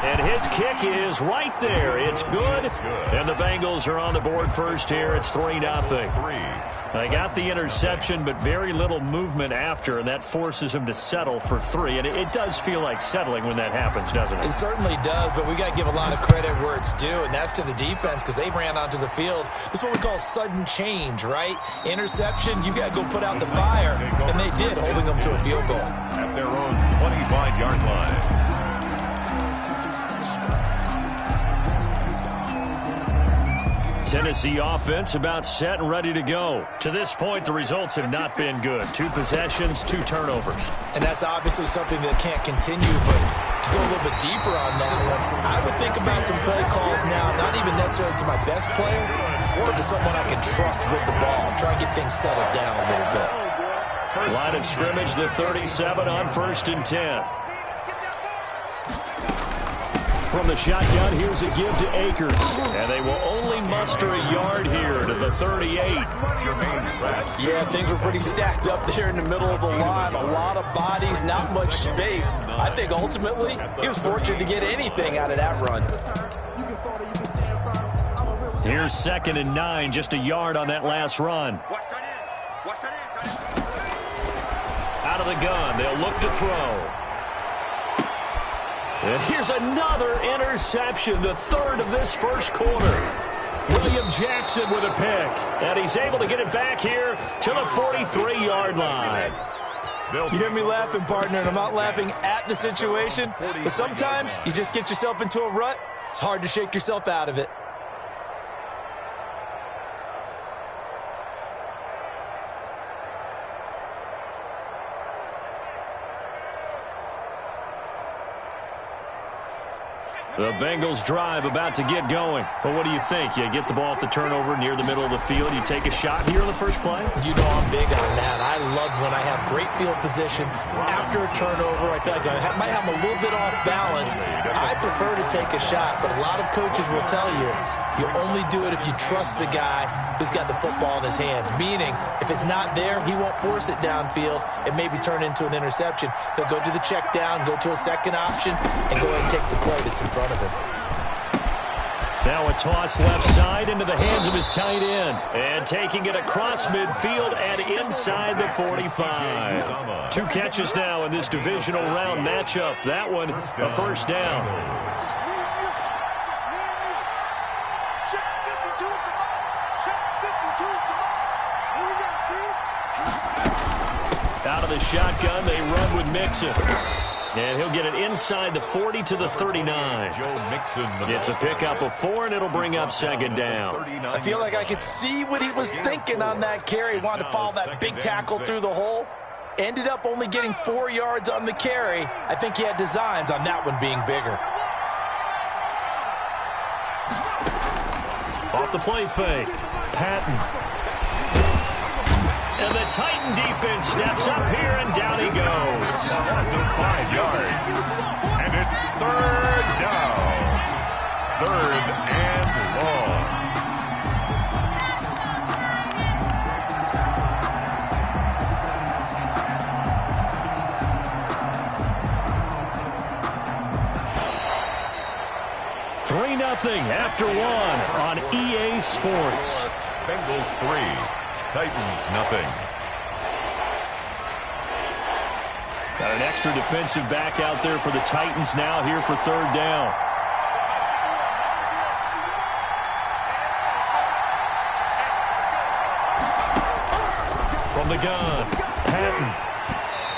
And his kick is right there. It's good. And the Bengals are on the board first here. It's 3-0. They got the interception, but very little movement after, and that forces him to settle for 3. And it does feel like settling when that happens, doesn't it? It certainly does, but we got to give a lot of credit where it's due, and that's to the defense because they ran onto the field. This is what we call sudden change, right? Interception, you got to go put out the fire, and they did, holding them to a field goal. At their own 25-yard line. Tennessee offense about set and ready to go. To this point, the results have not been good. 2 possessions, 2 turnovers. And that's obviously something that can't continue, but to go a little bit deeper on that one, I would think about some play calls now, not even necessarily to my best player, but to someone I can trust with the ball. Try and get things settled down a little bit. Line of scrimmage, the 37 on 1st and 10. From the shotgun, here's a give to Akers. And they will only muster a yard here to the 38. Yeah, things were pretty stacked up there in the middle of the line. A lot of bodies, not much space. I think ultimately he was fortunate to get anything out of that run. Here's 2nd and 9, just a yard on that last run. Out of the gun, they'll look to throw. And here's another interception, the 3rd of this first quarter. William Jackson with a pick. And he's able to get it back here to the 43-yard line. You hear me laughing, partner, and I'm not laughing at the situation. But sometimes you just get yourself into a rut. It's hard to shake yourself out of it. The Bengals drive about to get going. But what do you think? You get the ball off the turnover near the middle of the field. You take a shot here on the first play? You know I'm big on that. I love when I have great field position. After a turnover, I feel like I might have a little bit off balance. I prefer to take a shot, but a lot of coaches will tell you, you only do it if you trust the guy who's got the football in his hands. Meaning, if it's not there, he won't force it downfield and maybe turn into an interception. He'll go to the check down, go to a second option, and go ahead and take the play that's in front of him. Now a toss left side into the hands of his tight end. And taking it across midfield and inside the 45. 2 catches now in this divisional round matchup. That one, a first down. Out of the shotgun, they run with Mixon. And he'll get it inside the 40 to the 39. It's a pickup of 4, and it'll bring up 2nd down. I feel like I could see what he was thinking on that carry. He wanted to follow that big tackle through the hole. Ended up only getting 4 yards on the carry. I think he had designs on that one being bigger. Off the play fake. Patton. And the Titan defense steps up here, and down he goes. Awesome 5 yards. And it's 3rd down. 3rd and long. After 1 on EA Sports. Bengals 3. Titans nothing. Got an extra defensive back out there for the Titans now here for 3rd down. From the gun, Patton.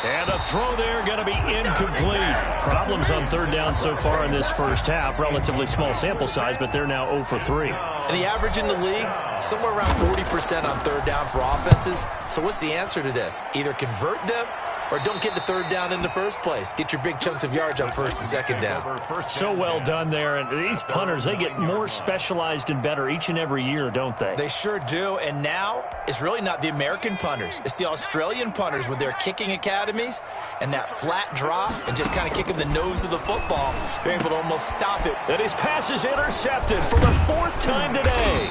And a throw there going to be incomplete. Problems on 3rd down so far in this first half. Relatively small sample size, but they're now 0 for 3. And the average in the league, somewhere around 40% on 3rd down for offenses. So what's the answer to this? Either convert them or don't get the 3rd down in the first place. Get your big chunks of yards on 1st and 2nd down. So well done there. And these punters, they get more specialized and better each and every year, don't they? They sure do. And now it's really not the American punters. It's the Australian punters with their kicking academies and that flat drop and just kind of kicking the nose of the football. They're able to almost stop it. And his pass is intercepted for the 4th time today.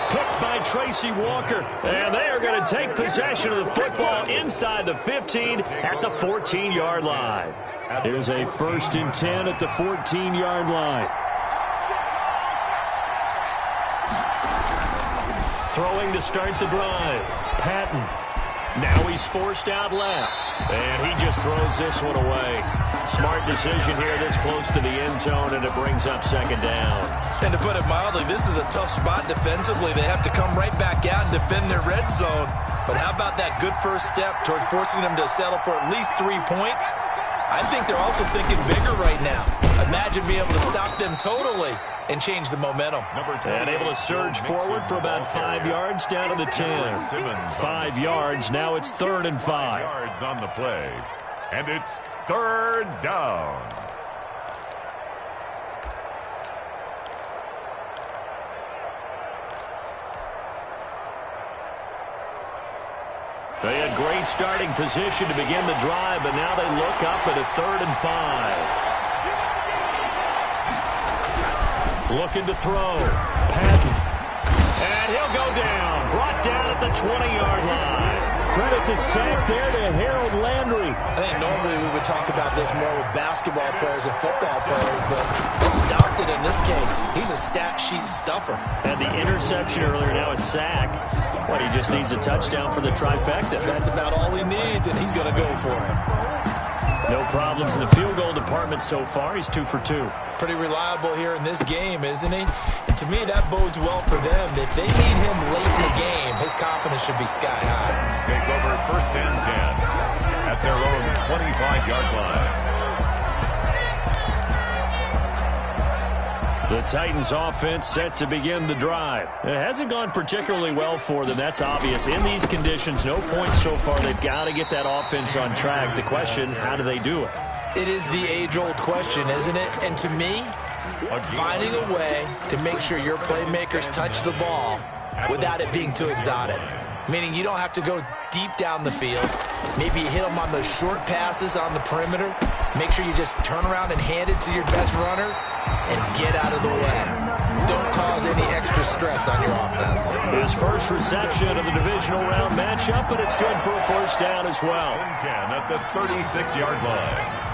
Picked by Tracy Walker. And they are going to take possession of the football inside the 15 at the 14-yard line. Here's a 1st and 10 at the 14-yard line. Throwing to start the drive. Patton. Now he's forced out left. And he just throws this one away. Smart decision here this close to the end zone, and it brings up 2nd down. And to put it mildly, this is a tough spot defensively. They have to come right back out and defend their red zone. But how about that good first step towards forcing them to settle for at least 3 points? I think they're also thinking bigger right now. Imagine being able to stop them totally and change the momentum. And able to surge forward for about 5 yards down to the 10. 5 yards. Now it's 3rd and 5. Yards on the play. And it's 3rd down. They had great starting position to begin the drive, but now they look up at a 3rd and 5. Looking to throw. Patton. And he'll go down. Brought down at the 20-yard line. Credit the sack there to Harold Landry. I think normally we would talk about this more with basketball players and football players, but it's adopted in this case. He's a stat sheet stuffer. Had the interception earlier, now a sack. What, he just needs a touchdown for the trifecta. That's about all he needs, and he's going to go for it. No problems in the field goal department so far. He's 2 for 2. Pretty reliable here in this game, isn't he? And to me, that bodes well for them. If they need him late in the game, his confidence should be sky high. Take over 1st and 10 at their own 25-yard line. The Titans offense set to begin the drive. It hasn't gone particularly well for them. That's obvious. In these conditions, no points so far. They've got to get that offense on track. The question, how do they do it? It is the age-old question, isn't it? And to me, finding a way to make sure your playmakers touch the ball without it being too exotic. Meaning you don't have to go deep down the field. Maybe you hit them on those short passes on the perimeter. Make sure you just turn around and hand it to your best runner and get out of the way. Don't cause any extra stress on your offense. His first reception of the divisional round matchup, but it's good for a 1st down as well. 10 at the 36-yard line.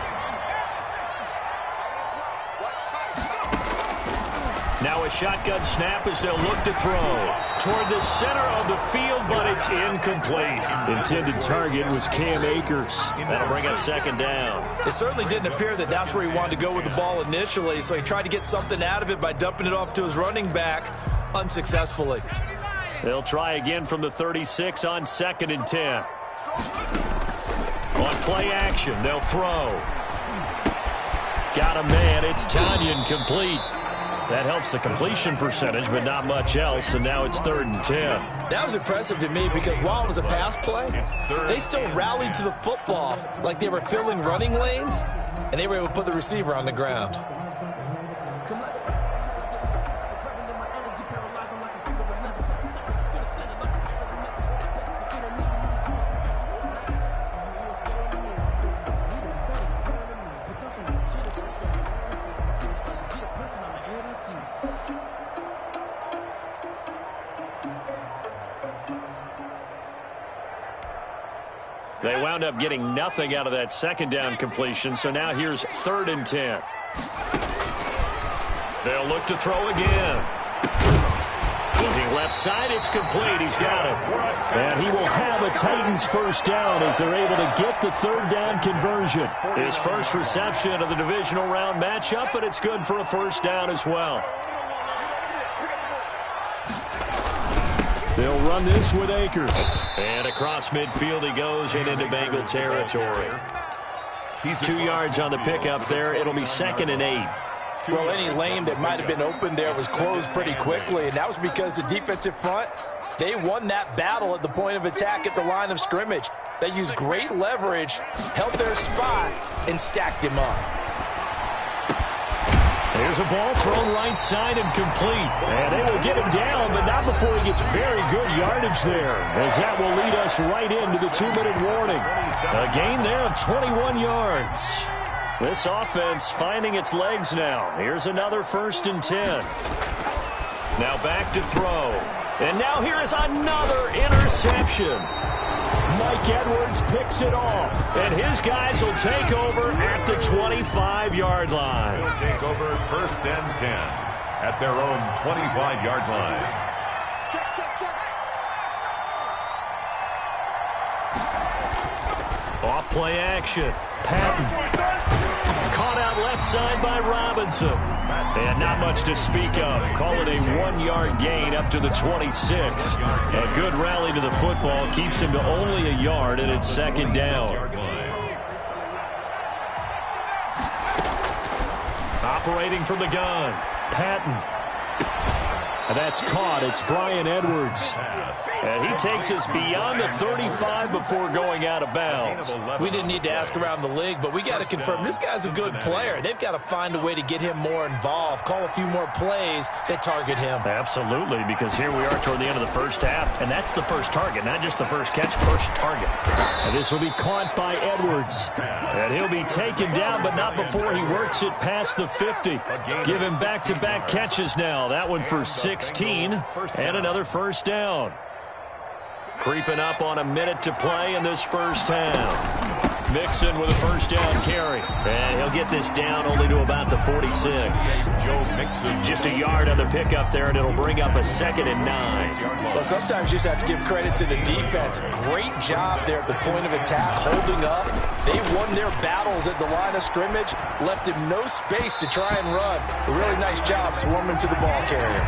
Now a shotgun snap as they'll look to throw toward the center of the field, but it's incomplete. Intended target was Cam Akers. That'll bring up 2nd down. It certainly didn't appear that that's where he wanted to go with the ball initially, so he tried to get something out of it by dumping it off to his running back unsuccessfully. They'll try again from the 36 on 2nd and 10. On play action, they'll throw. Got a man. It's Tanyan complete. That helps the completion percentage, but not much else, and now it's 3rd and 10. That was impressive to me because while it was a pass play, they still rallied to the football like they were filling running lanes, and they were able to put the receiver on the ground. They wound up getting nothing out of that 2nd down completion, so now here's 3rd and 10. They'll look to throw again. Looking left side, it's complete. He's got it. And he will have a Titans 1st down as they're able to get the 3rd down conversion. His first reception of the divisional round matchup, but it's good for a 1st down as well. They'll run this with Akers. And across midfield he goes and into Bengal territory. He's 2 yards on the pickup there. It'll be 2nd and 8. Well, any lane that might have been open there was closed pretty quickly, and that was because the defensive front, they won that battle at the point of attack at the line of scrimmage. They used great leverage, held their spot, and stacked him up. There's a ball thrown right side and complete. And they will get him down, but not before he gets very good yardage there, as that will lead us right into the 2-minute warning. A gain there of 21 yards. This offense finding its legs now. Here's another 1st and 10. Now back to throw. And now here is another interception. Mike Edwards picks it off. And his guys will take over at the 25-yard line. They'll take over 1st and 10 at their own 25-yard line. Off play action. Patton. Caught out left side by Robinson. And not much to speak of. Call it a 1-yard gain up to the 26. A good rally to the football keeps him to only a yard, and it's 2nd down. Operating from the gun. Patton. And that's caught. It's Bryan Edwards. And he takes us beyond the 35 before going out of bounds. We didn't need to ask around the league, but we got to confirm this guy's a good player. They've got to find a way to get him more involved, call a few more plays that target him. Absolutely, because here we are toward the end of the first half, and that's the first target, not just the first catch, first target. And this will be caught by Edwards. And he'll be taken down, but not before he works it past the 50. Give him back-to-back catches now. That one for 16, and another first down. Creeping up on a minute to play in this first half. Mixon with a first down carry. And he'll get this down only to about the 46. Joe Mixon. Just a yard on the pickup there, and it'll bring up a 2nd and 9. Well, sometimes you just have to give credit to the defense. Great job there at the point of attack, holding up. They won their battles at the line of scrimmage, left him no space to try and run. A really nice job swarming to the ball carrier.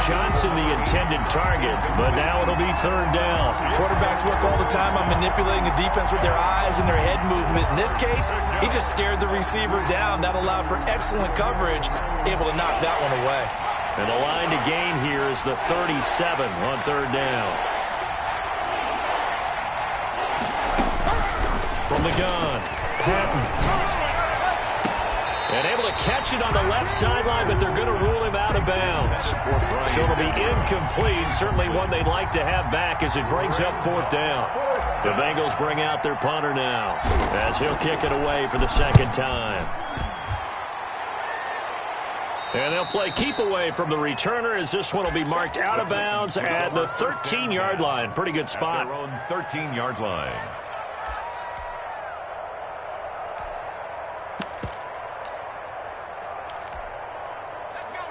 Johnson the intended target, but now it'll be 3rd down. Quarterbacks work all the time on manipulating the defense with their eyes and their head movement. In this case, he just stared the receiver down. That allowed for excellent coverage, able to knock that one away. And the line to gain here is the 37 on 3rd down. From the gun, Patton. And able to catch it on the left sideline, but they're going to rule him out of bounds. So it'll be incomplete. Certainly one they'd like to have back as it brings up 4th down. The Bengals bring out their punter now as he'll kick it away for the 2nd time. And they'll play keep away from the returner as this one will be marked out of bounds at the 13-yard line. Pretty good spot. At their own 13-yard line.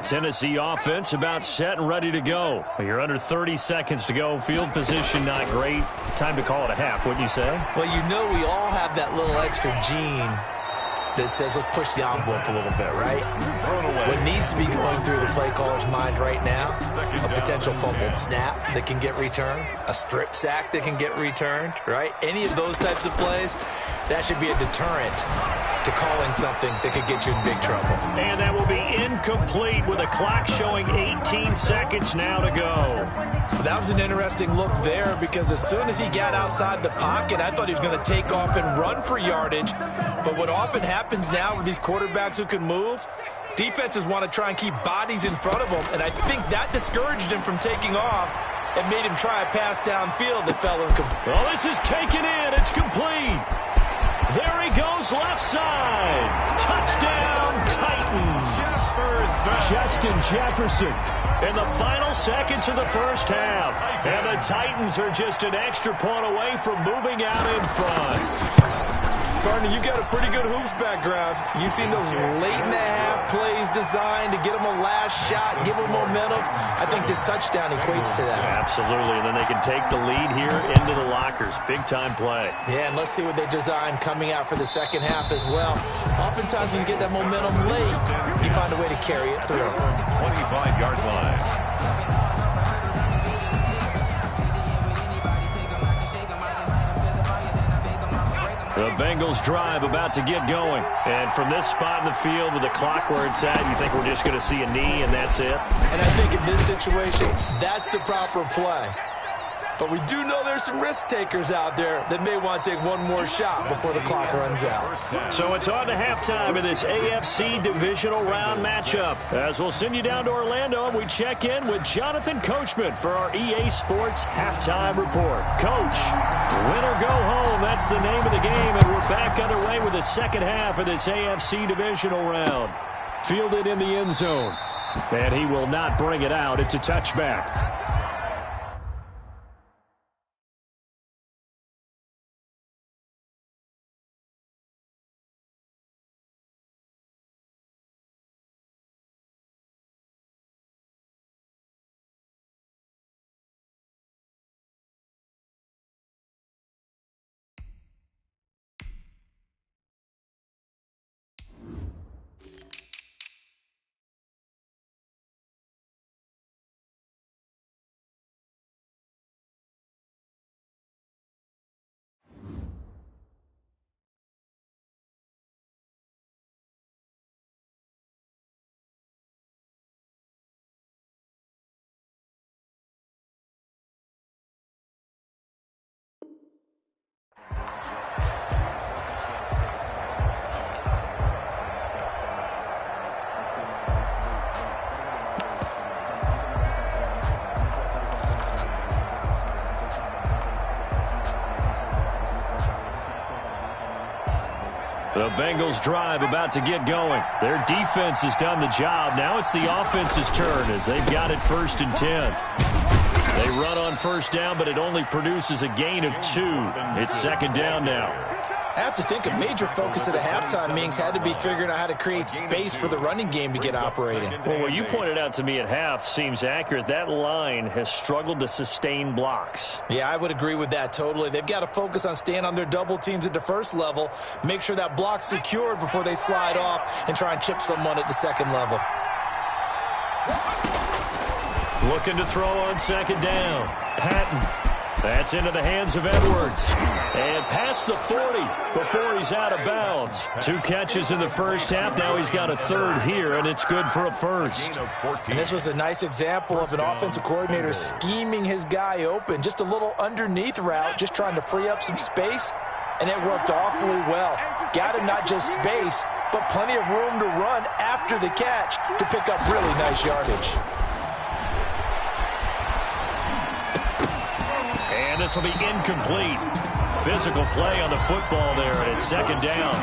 Tennessee offense about set and ready to go. You're under 30 seconds to go. Field position not great. Time to call it a half, wouldn't you say? Well, you know we all have that little extra gene that says let's push the envelope a little bit, right? What needs to be going through the play caller's mind right now, a potential fumbled snap that can get returned, a strip sack that can get returned, right? Any of those types of plays, that should be a deterrent to calling something that could get you in big trouble. And that will be incomplete with a clock showing 18 seconds now to go. That was an interesting look there because as soon as he got outside the pocket, I thought he was going to take off and run for yardage. But what often happens now with these quarterbacks who can move, defenses want to try and keep bodies in front of them, and I think that discouraged him from taking off and made him try a pass downfield that fell incomplete. Well, this is taken in. It's complete. There he goes, left side. Touchdown, Titans. Justin Jefferson in the final seconds of the first half. And the Titans are just an extra point away from moving out in front. Partner, you got a pretty good hoops background. You've seen those late-in-the-half plays designed to get them a last shot, give them momentum. I think this touchdown equates to that. Absolutely, and then they can take the lead here into the lockers. Big-time play. Yeah, and let's see what they designed coming out for the second half as well. Oftentimes when you get that momentum late, you find a way to carry it through. 25-yard line. The Bengals drive about to get going. And from this spot in the field with the clock where it's at, you think we're just going to see a knee and that's it? And I think in this situation, that's the proper play. But we do know there's some risk takers out there that may want to take one more shot before the clock runs out. So it's on to halftime of this AFC divisional round matchup. As we'll send you down to Orlando and we check in with Jonathan Coachman for our EA Sports Halftime Report. Coach, win or go home, that's the name of the game, and we're back underway with the second half of this AFC divisional round. Fielded in the end zone, and he will not bring it out. It's a touchback. The Bengals drive about to get going. Their defense has done the job. Now it's the offense's turn as they've got it 1st and 10. They run on 1st down, but it only produces a gain of 2. It's 2nd down now. I have to think a major focus at the halftime meetings had to be figuring out how to create space for the running game to get operating. Well, what you pointed out to me at half seems accurate. That line has struggled to sustain blocks. Yeah, I would agree with that totally. They've got to focus on staying on their double teams at the 1st level, make sure that block's secured before they slide off and try and chip someone at the 2nd level. Looking to throw on 2nd down. Patton. That's into the hands of Edwards. And past the 40 before he's out of bounds. 2 catches in the 1st half. Now he's got a 3rd here, and it's good for a 1st. And this was a nice example of an offensive coordinator scheming his guy open. Just a little underneath route, just trying to free up some space, and it worked awfully well. Got him not just space, but plenty of room to run after the catch to pick up really nice yardage. And this will be incomplete. Physical play on the football there, and it's 2nd down.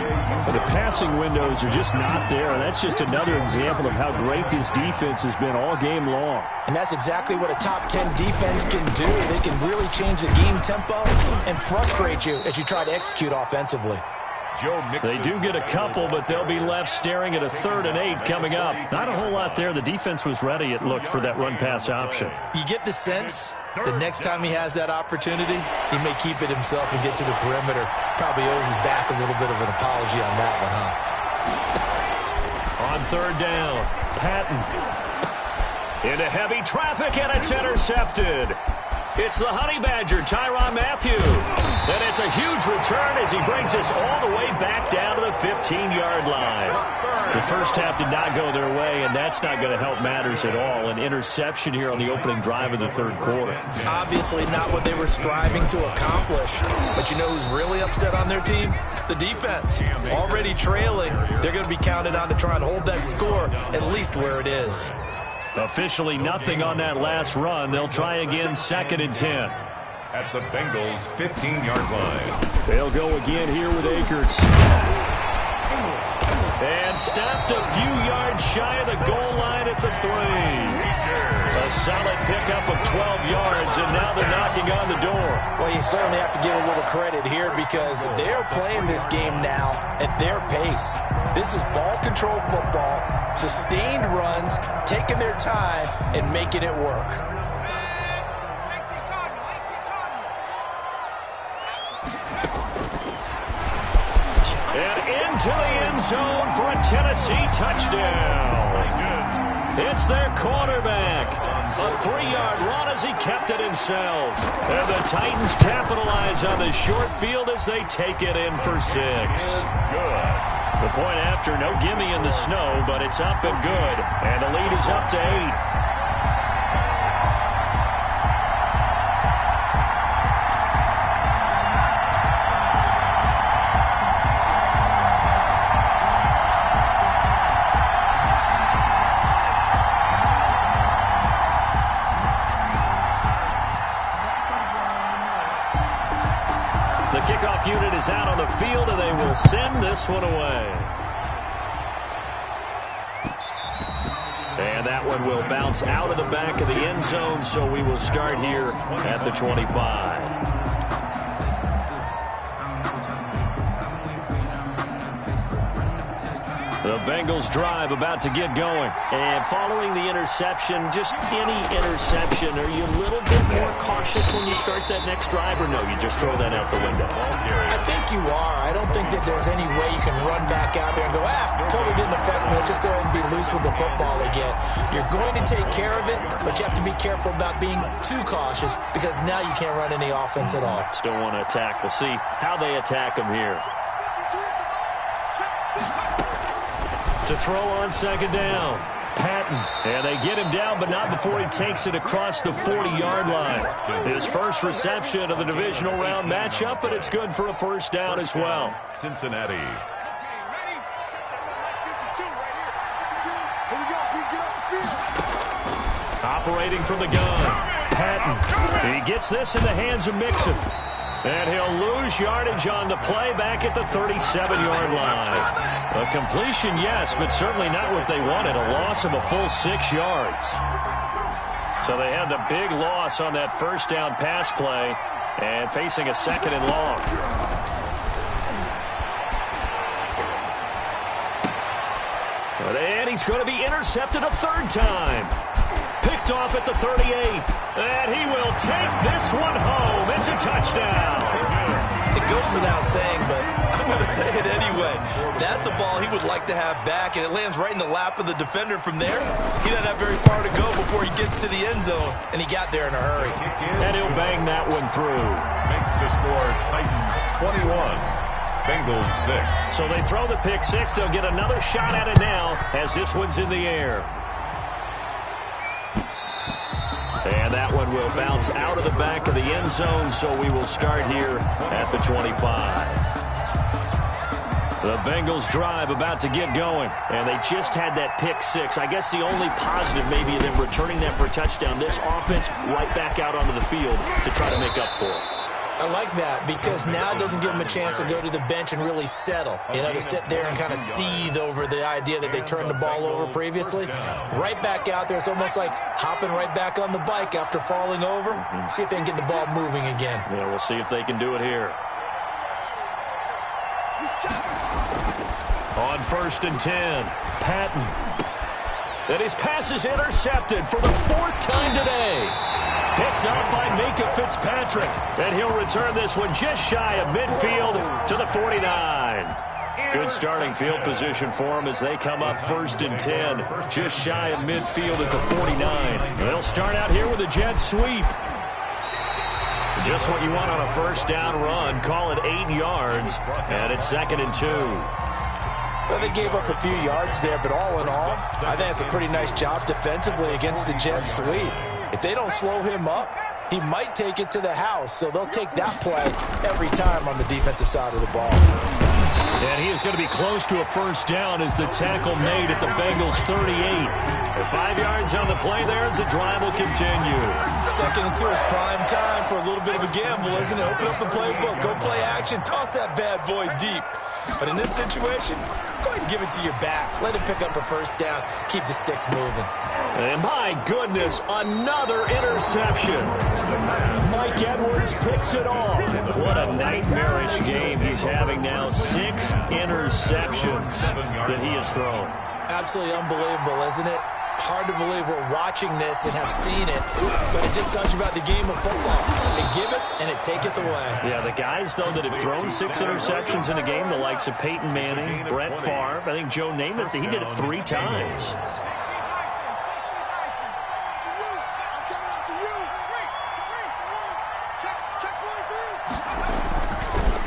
The passing windows are just not there, and that's just another example of how great this defense has been all game long. And that's exactly what a top 10 defense can do. They can really change the game tempo and frustrate you as you try to execute offensively. They do get a couple, but they'll be left staring at a 3rd and 8 coming up. Not a whole lot there. The defense was ready, it looked, for that run-pass option. You get the sense the next time he has that opportunity, he may keep it himself and get to the perimeter. Probably owes his back a little bit of an apology on that one, huh? On 3rd down, Patton. Into heavy traffic, and it's intercepted. It's the Honey Badger, Tyrann Mathieu. And it's a huge return as he brings us all the way back down to the 15-yard line. The 1st half did not go their way, and that's not going to help matters at all. An interception here on the opening drive of the 3rd quarter. Obviously not what they were striving to accomplish. But you know who's really upset on their team? The defense. Already trailing. They're going to be counted on to try and hold that score at least where it is. Officially nothing on that last run. They'll try again 2nd and 10. At the Bengals' 15-yard line. They'll go again here with Akers. And stopped a few yards shy of the goal line at the 3. A solid pickup of 12 yards, and now they're knocking on the door. Well, you certainly have to give a little credit here because they're playing this game now at their pace. This is ball control football, sustained runs, taking their time, and making it work. And into the end zone for a Tennessee touchdown. It's their quarterback. A 3-yard run as he kept it himself. And the Titans capitalize on the short field as they take it in for 6. The point after, no gimme in the snow, but it's up and good. And the lead is up to 8. Kickoff unit is out on the field, and they will send this one away. And that one will bounce out of the back of the end zone, so we will start here at the 25. The Bengals drive about to get going. And following the interception, just any interception, are you a little bit more cautious when you start that next drive, or no, you just throw that out the window? I think you are. I don't think that there's any way you can run back out there and go, totally didn't affect me. Let's just go ahead and be loose with the football again. You're going to take care of it, but you have to be careful about being too cautious because now you can't run any offense at all. Still want to attack. We'll see how they attack them here. To throw on 2nd down, Patton. And they get him down, but not before he takes it across the 40-yard line. His first reception of the divisional round matchup, but it's good for a 1st down as well. Cincinnati. Operating from the gun, Patton. He gets this in the hands of Mixon. And he'll lose yardage on the play back at the 37-yard line. A completion, yes, but certainly not what they wanted. A loss of a full 6 yards. So they had the big loss on that first down pass play and facing a 2nd and long. And he's going to be intercepted a 3rd time. Picked off at the 38. And he will take this one home. It's a touchdown. It goes without saying, but I'm going to say it anyway. That's a ball he would like to have back, and it lands right in the lap of the defender from there. He doesn't have very far to go before he gets to the end zone, and he got there in a hurry. And he'll bang that one through. Makes the score Titans 21. Bengals 6. So they throw the pick 6. They'll get another shot at it now as this one's in the air. And that one will bounce out of the back of the end zone, so we will start here at the 25. The Bengals drive about to get going, and they just had that pick 6. I guess the only positive maybe of them returning that for a touchdown. This offense right back out onto the field to try to make up for it. I like that because now it doesn't give them a chance to go to the bench and really settle. You know, to sit there and kind of seethe over the idea that they turned the ball over previously. Right back out there. It's almost like hopping right back on the bike after falling over. See if they can get the ball moving again. Yeah, we'll see if they can do it here. On 1st and 10, Patton. And his pass is intercepted for the 4th time today. Picked up by Minka Fitzpatrick. And he'll return this one just shy of midfield to the 49. Good starting field position for them as they come up 1st and 10. Just shy of midfield at the 49. They'll start out here with a jet sweep. Just what you want on a 1st down run. Call it 8 yards. And it's 2nd and 2. Well, they gave up a few yards there, but all in all, I think it's a pretty nice job defensively against the jet sweep. If they don't slow him up, he might take it to the house. So they'll take that play every time on the defensive side of the ball. And he is going to be close to a 1st down as the tackle made at the Bengals 38. 5 yards on the play there as the drive will continue. 2nd and 2 is prime time for a little bit of a gamble, isn't it? Open up the playbook, go play action, toss that bad boy deep. But in this situation, go ahead and give it to your back. Let him pick up a 1st down. Keep the sticks moving. And my goodness, another interception. Mike Edwards picks it off. What a nightmarish game he's having now. 6 interceptions that he has thrown. Absolutely unbelievable, isn't it? Hard to believe we're watching this and have seen it, but it just tells you about the game of football. It giveth and it taketh away. Yeah, the guys, though, that have thrown 6 interceptions in a game, the likes of Peyton Manning, Brett Favre, I think Joe Namath, he did it 3 times.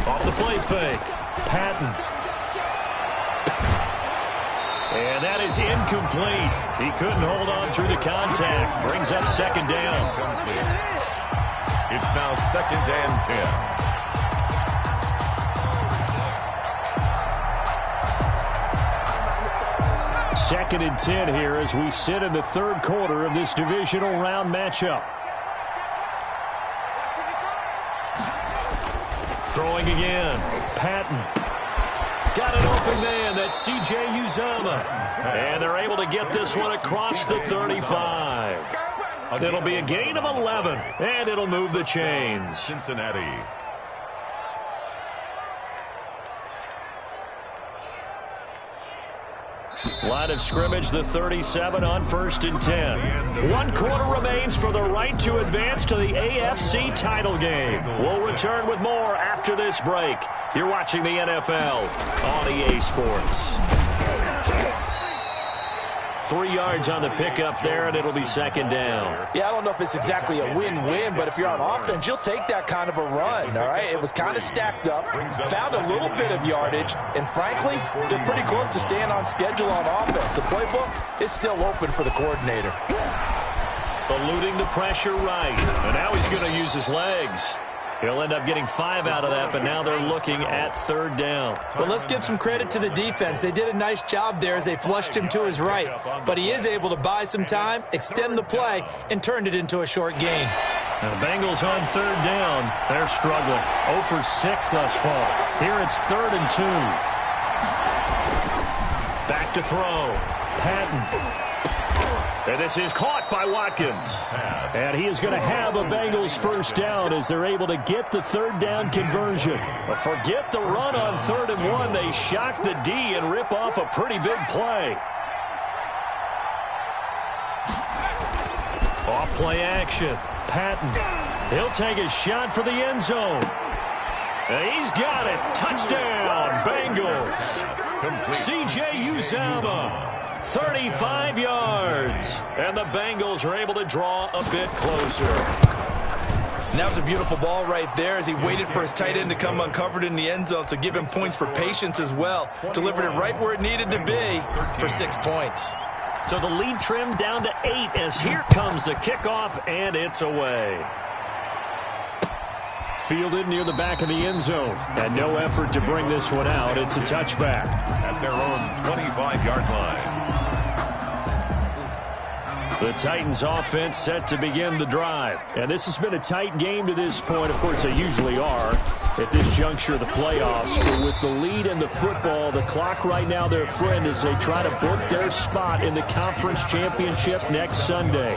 Off the play fake, Patton. And that is incomplete. He couldn't hold on through the contact. Brings up 2nd down. It's now 2nd and 10. 2nd and 10 here as we sit in the 3rd quarter of this divisional round matchup. Throwing again. Patton. Got it open man. That's C.J. Uzomah. And they're able to get this one across the 35. It'll be a gain of 11, and it'll move the chains. Cincinnati. Line of scrimmage, the 37 on 1st and 10. 1 quarter remains for the right to advance to the AFC title game. We'll return with more after this break. You're watching the NFL on EA Sports. 3 yards on the pickup there, and it'll be 2nd down. Yeah, I don't know if it's exactly a win-win, but if you're on offense, you'll take that kind of a run, all right? It was kind of stacked up, found a little bit of yardage, and frankly, they're pretty close to staying on schedule on offense. The playbook is still open for the coordinator. Eluding the pressure right, and now he's going to use his legs. He'll end up getting 5 out of that, but now they're looking at 3rd down. Well, let's give some credit to the defense. They did a nice job there as they flushed him to his right. But he is able to buy some time, extend the play, and turned it into a short gain. And the Bengals on third down. They're struggling. 0 for 6 thus far. Here it's 3rd and 2. Back to throw. Patton. And this is caught by Watkins. And he is going to have a Bengals first down as they're able to get the 3rd down conversion. But forget the run on 3rd and 1. They shock the D and rip off a pretty big play. Off play action. Patton. He'll take a shot for the end zone. And he's got it. Touchdown, Bengals. C.J. Uzomah. 35 yards. And the Bengals are able to draw a bit closer. And that was a beautiful ball right there as he waited for his tight end to come uncovered in the end zone, so give him points for patience as well. Delivered it right where it needed to be for 6 points. So the lead trimmed down to 8 as here comes the kickoff, and it's away. Fielded near the back of the end zone. And no effort to bring this one out. It's a touchback. At their own 25-yard line. The Titans offense set to begin the drive. And this has been a tight game to this point. Of course, they usually are at this juncture of the playoffs. But with the lead in the football, the clock right now their friend as they try to book their spot in the conference championship next Sunday.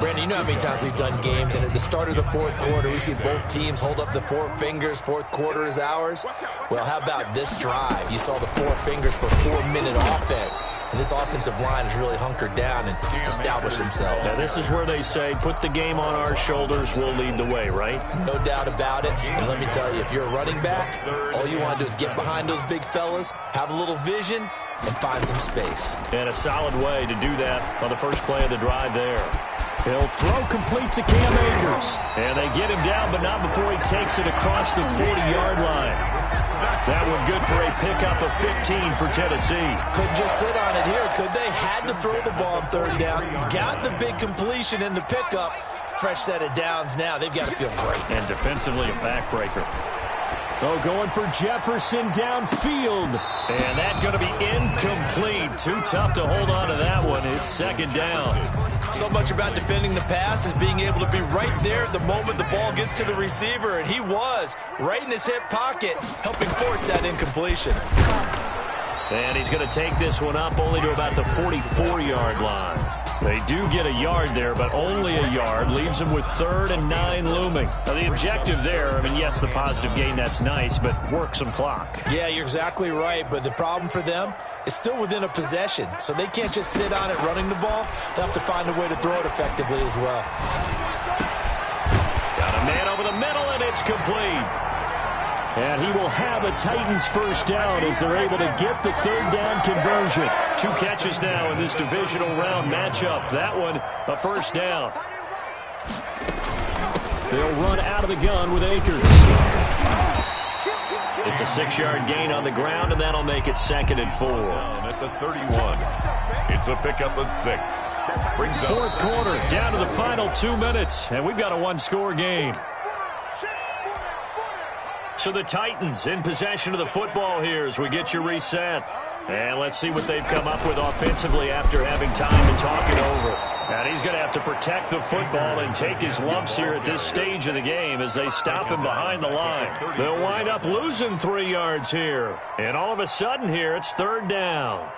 Brandon, you know how many times we've done games, and at the start of the 4th quarter, we see both teams hold up the 4 fingers. 4th quarter is ours. Well, how about this drive? You saw the 4 fingers for 4-minute offense, and this offensive line has really hunkered down and established themselves. Now, this is where they say, put the game on our shoulders, we'll lead the way, right? No doubt about it. And let me tell you, if you're a running back, all you want to do is get behind those big fellas, have a little vision, and find some space. And a solid way to do that on the first play of the drive there. He'll throw complete to Cam Akers. And they get him down, but not before he takes it across the 40-yard line. That one good for a pickup of 15 for Tennessee. Couldn't just sit on it here, could they? Had to throw the ball on 3rd down. Got the big completion in the pickup. Fresh set of downs now. They've got to feel great. And defensively, a backbreaker. Oh, going for Jefferson downfield. And that's going to be incomplete. Too tough to hold on to that one. It's 2nd down. So much about defending the pass is being able to be right there at the moment the ball gets to the receiver, and he was right in his hip pocket, helping force that incompletion. And he's going to take this one up only to about the 44-yard line. They do get a yard there, but only a yard. Leaves them with 3rd and 9 looming. Now, the objective there, I mean, yes, the positive gain, that's nice, but work some clock. Yeah, you're exactly right, but the problem for them is still within a possession, so they can't just sit on it running the ball. They'll have to find a way to throw it effectively as well. Got a man over the middle, and it's complete. And he will have a Titans first down as they're able to get the 3rd down conversion. 2 catches now in this divisional round matchup. That one, a first down. They'll run out of the gun with Akers. It's a 6-yard gain on the ground, and that'll make it 2nd and 4. At the 31, it's a pickup of 6. Brings 4th quarter, down to the final 2 minutes, and we've got a 1-score game. So the Titans in possession of the football here as we get you reset. And let's see what they've come up with offensively after having time to talk it over. And he's going to have to protect the football and take his lumps here at this stage of the game as they stop him behind the line. They'll wind up losing 3 yards here. And all of a sudden here, it's 3rd down.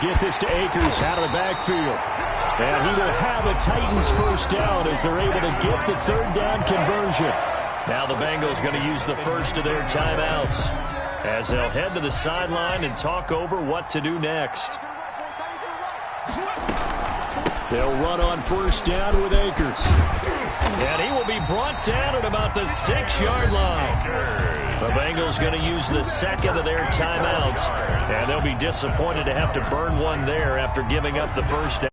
Get this to Akers out of the backfield. And he will have a Titans first down as they're able to get the 3rd down conversion. Now the Bengals going to use the first of their timeouts as they'll head to the sideline and talk over what to do next. They'll run on first down with Akers. And he will be brought down at about the 6-yard line. The Bengals going to use the 2nd of their timeouts, and they'll be disappointed to have to burn one there after giving up the first down.